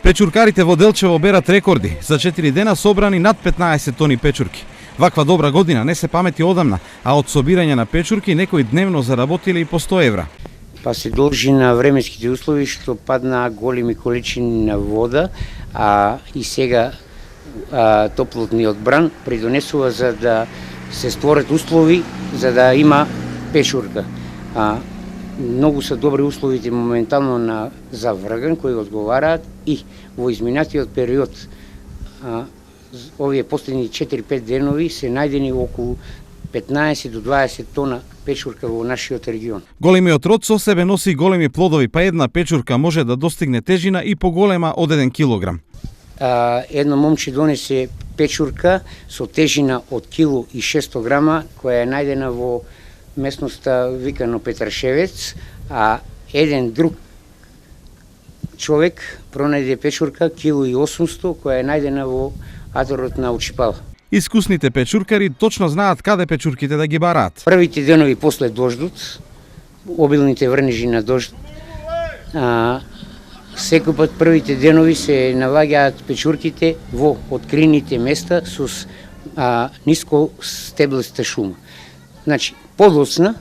Печуркарите во Делчево берат рекорди. За 4 дена собрани над 15 тони печурки. Ваква добра година не се памети одамна, а од собирање на печурки некои дневно заработиле и по 100 евра. Па се должи на временските услови што падна големи количини на вода, и сега топлотниот бран придонесува за да се створат услови за да има печурка. Многу се добри условите моментално за врган кои одговараат и во изминатиот период овие последни 4-5 денови се најдени околу 15 до 20 тона печурка во нашиот регион. Големиот род со себе носи големи плодови, па една печурка може да достигне тежина и поголема од 1 килограм. Едно момче донесе печурка со тежина од 1,6 грама, која е најдена во местноста викано Петрашевец, а еден друг човек пронајде печурка 1,800 која е најдена во аторот на Очипала. Искусните печуркари точно знаат каде печурките да ги бараат. Првите денови после дождот, обилните врнежи на дожд, секој пат првите денови се налагаат печурките во откриените места со ниско стеблеста шума. Значи, подоцна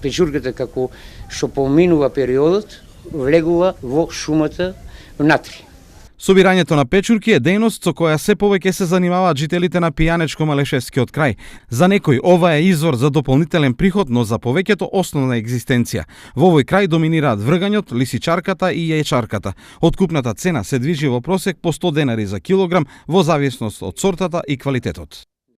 печурката како што поминува периодот влегува во шумата внатре. Собирањето на печурки е дејност со која се повеќе се занимаваат жителите на Пијанечко-Малешевскиот крај. За некој ова е извор за дополнителен приход, но за повеќето основна екзистенција. Во овој крај доминираат вргањот, лисичарката и јајчарката. Откупната цена се движи во просек по 100 денари за килограм во зависност од сортата и квалитетот.